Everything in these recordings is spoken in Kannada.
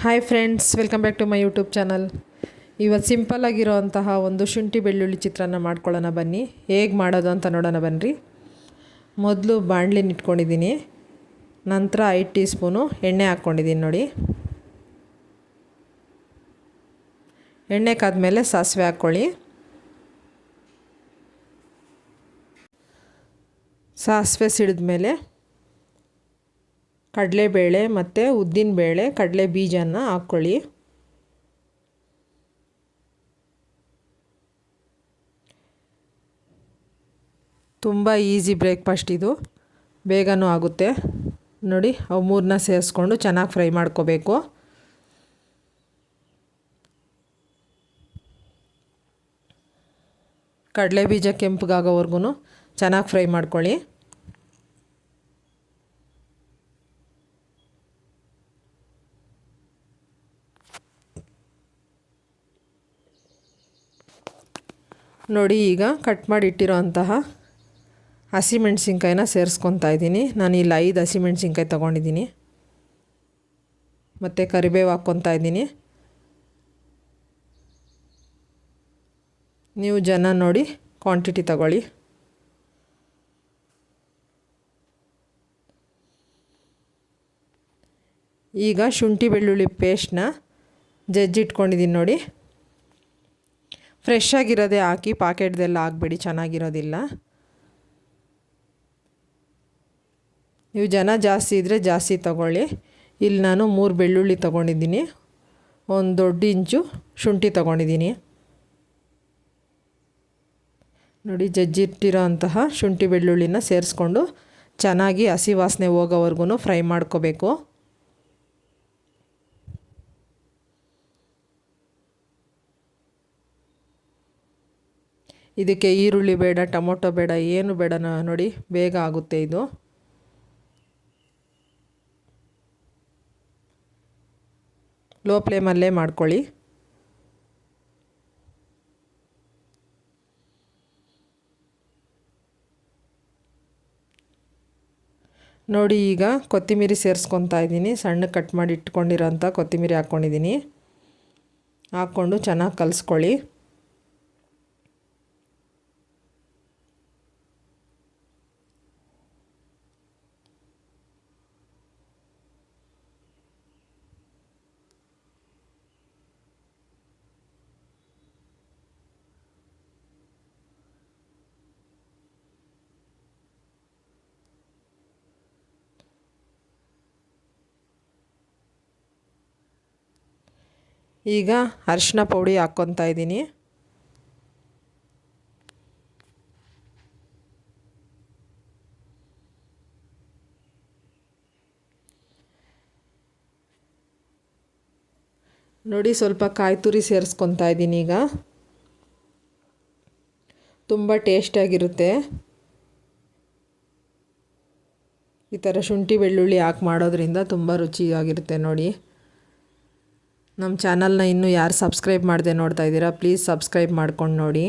Hi friends, welcome back to my YouTube channel. ಇವತ್ತು ಸಿಂಪಲ್ಲಾಗಿರೋಂತಹ ಒಂದು ಶುಂಠಿ ಬೆಳ್ಳುಳ್ಳಿ ಚಿತ್ರಾನ್ನ ಮಾಡ್ಕೊಳ್ಳೋಣ ಬನ್ನಿ. ಹೇಗೆ ಮಾಡೋದು ಅಂತ ನೋಡೋಣ ಬನ್ನಿರಿ. ಮೊದಲು ಬಾಣಲಿನ ಇಟ್ಕೊಂಡಿದ್ದೀನಿ. ನಂತರ 5 ಟೀ ಸ್ಪೂನು ಎಣ್ಣೆ ಹಾಕ್ಕೊಂಡಿದ್ದೀನಿ ನೋಡಿ. ಎಣ್ಣೆ ಕಾದ್ಮೇಲೆ ಸಾಸಿವೆ ಹಾಕ್ಕೊಳ್ಳಿ. ಸಾಸಿವೆ ಸಿಡಿದ್ಮೇಲೆ ಕಡಲೆಬೇಳೆ ಮತ್ತು ಉದ್ದಿನಬೇಳೆ, ಕಡಲೆ ಬೀಜನ ಹಾಕ್ಕೊಳ್ಳಿ. ತುಂಬ ಈಸಿ ಬ್ರೇಕ್ಫಾಸ್ಟ್ ಇದು, ಬೇಗನೂ ಆಗುತ್ತೆ ನೋಡಿ. ಅವು ಮೂರನ್ನ ಸೇರಿಸ್ಕೊಂಡು ಚೆನ್ನಾಗಿ ಫ್ರೈ ಮಾಡ್ಕೋಬೇಕು. ಕಡಲೆ ಬೀಜ ಕೆಂಪಗಾಗೋವರೆಗೂ ಚೆನ್ನಾಗಿ ಫ್ರೈ ಮಾಡ್ಕೊಳ್ಳಿ. ನೋಡಿ, ಈಗ ಕಟ್ ಮಾಡಿ ಇಟ್ಟಿರೋ ಅಂತಹ ಹಸಿಮೆಣ್ಸಿನ್ಕಾಯಿನ ಸೇರಿಸ್ಕೊತಾ ಇದ್ದೀನಿ. ನಾನಿಲ್ಲಿ 5 ಹಸಿಮೆಣ್ಸಿನ್ಕಾಯಿ ತೊಗೊಂಡಿದ್ದೀನಿ. ಮತ್ತು ಕರಿಬೇವು ಹಾಕ್ಕೊತಾ ಇದ್ದೀನಿ. ನೀವು ಜನ ನೋಡಿ ಕ್ವಾಂಟಿಟಿ ತಗೊಳ್ಳಿ. ಈಗ ಶುಂಠಿ ಬೆಳ್ಳುಳ್ಳಿ ಪೇಸ್ಟ್ನ ಜಜ್ಜಿಟ್ಕೊಂಡಿದ್ದೀನಿ ನೋಡಿ. ಫ್ರೆಶ್ ಆಗಿರೋದೇ ಹಾಕಿ, ಪಾಕೆಟ್ದೆಲ್ಲ ಹಾಕಬೇಡಿ, ಚೆನ್ನಾಗಿರೋದಿಲ್ಲ. ನೀವು ಜನ ಜಾಸ್ತಿ ಇದ್ದರೆ ಜಾಸ್ತಿ ತೊಗೊಳ್ಳಿ. ಇಲ್ಲಿ ನಾನು 3 ಬೆಳ್ಳುಳ್ಳಿ ತೊಗೊಂಡಿದ್ದೀನಿ, 1 ದೊಡ್ಡ ಇಂಚು ಶುಂಠಿ ತೊಗೊಂಡಿದ್ದೀನಿ ನೋಡಿ. ಜಜ್ಜಿಟ್ಟಿರೋ ಅಂತಹ ಶುಂಠಿ ಬೆಳ್ಳುಳ್ಳಿನ ಸೇರಿಸ್ಕೊಂಡು ಚೆನ್ನಾಗಿ ಹಸಿ ವಾಸನೆ ಹೋಗೋವರೆಗೂ ಫ್ರೈ ಮಾಡ್ಕೋಬೇಕು. ಇದಕ್ಕೆ ಈರುಳ್ಳಿ ಬೇಡ, ಟೊಮೊಟೊ ಬೇಡ, ಏನು ಬೇಡ ನೋಡಿ, ಬೇಗ ಆಗುತ್ತೆ ಇದು. ಲೋ ಫ್ಲೇಮಲ್ಲೇ ಮಾಡ್ಕೊಳ್ಳಿ. ನೋಡಿ, ಈಗ ಕೊತ್ತಂಬರಿ ಸೇರಿಸ್ಕೊತಾ ಇದ್ದೀನಿ. ಸಣ್ಣ ಕಟ್ ಮಾಡಿ ಇಟ್ಕೊಂಡಿರೋಂಥ ಕೊತ್ತಂಬರಿ ಹಾಕ್ಕೊಂಡಿದ್ದೀನಿ. ಹಾಕ್ಕೊಂಡು ಚೆನ್ನಾಗಿ ಕಲಿಸ್ಕೊಳ್ಳಿ. ಈಗ ಅರಿಶಿನ ಪುಡಿ ಹಾಕ್ಕೊತಾ ಇದ್ದೀನಿ. ನೋಡಿ, ಸ್ವಲ್ಪ ಕಾಯಿ ತುರಿ ಸೇರಿಸ್ಕೊತಾ ಇದ್ದೀನಿ. ಈಗ ತುಂಬ ಟೇಸ್ಟಿಯಾಗಿರುತ್ತೆ ಈ ಥರ ಶುಂಠಿ ಬೆಳ್ಳುಳ್ಳಿ ಹಾಕಿ ಮಾಡೋದ್ರಿಂದ. ತುಂಬ ರುಚಿಯಾಗಿರುತ್ತೆ ನೋಡಿ. ನಮ್ಮ ಚಾನಲ್ನ ಇನ್ನೂ ಯಾರು ಸಬ್ಸ್ಕ್ರೈಬ್ ಮಾಡದೆ ನೋಡ್ತಾ ಇದ್ದೀರಾ, ಪ್ಲೀಸ್ ಸಬ್ಸ್ಕ್ರೈಬ್ ಮಾಡ್ಕೊಂಡು ನೋಡಿ.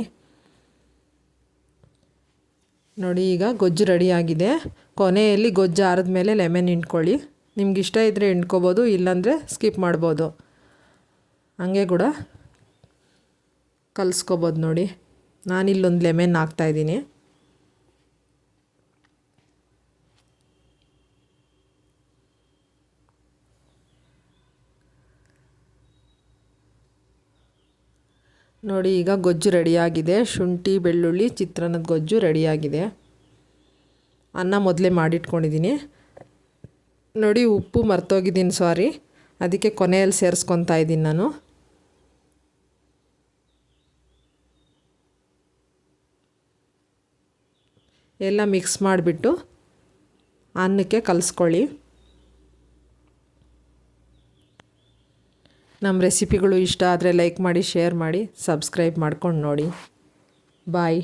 ನೋಡಿ, ಈಗ ಗೊಜ್ಜು ರೆಡಿಯಾಗಿದೆ. ಕೊನೆಯಲ್ಲಿ ಗೊಜ್ಜು ಆರಿದ್ಮೇಲೆ ಲೆಮನ್ ಹಿಂಡ್ಕೊಳ್ಳಿ. ನಿಮ್ಗೆ ಇಷ್ಟ ಇದ್ದರೆ ಹಿಂಡ್ಕೋಬೋದು, ಇಲ್ಲಾಂದರೆ ಸ್ಕಿಪ್ ಮಾಡ್ಬೋದು. ಹಂಗೆ ಕೂಡ ಕಲಿಸ್ಕೋಬೋದು ನೋಡಿ. ನಾನಿಲ್ಲೊಂದು ಲೆಮನ್ ಹಾಕ್ತಾಯಿದ್ದೀನಿ. ನೋಡಿ, ಈಗ ಗೊಜ್ಜು ರೆಡಿಯಾಗಿದೆ. ಶುಂಠಿ ಬೆಳ್ಳುಳ್ಳಿ ಚಿತ್ರಾನ್ನದ ಗೊಜ್ಜು ರೆಡಿಯಾಗಿದೆ. ಅನ್ನ ಮೊದಲೇ ಮಾಡಿಟ್ಕೊಂಡಿದ್ದೀನಿ ನೋಡಿ. ಉಪ್ಪು ಮರ್ತೋಗಿದ್ದೀನಿ, ಸಾರಿ. ಅದಕ್ಕೆ ಕೊನೆಯಲ್ಲಿ ಸೇರಿಸ್ಕೊತಾ ಇದ್ದೀನಿ ನಾನು. ಎಲ್ಲ ಮಿಕ್ಸ್ ಮಾಡಿಬಿಟ್ಟು ಅನ್ನಕ್ಕೆ ಕಲಿಸ್ಕೊಳ್ಳಿ. ನಮ್ಮ ರೆಸಿಪಿಗಳು ಇಷ್ಟ ಆದರೆ ಲೈಕ್ ಮಾಡಿ, ಶೇರ್ ಮಾಡಿ, ಸಬ್ಸ್ಕ್ರೈಬ್ ಮಾಡ್ಕೊಂಡು ನೋಡಿ. ಬಾಯ್.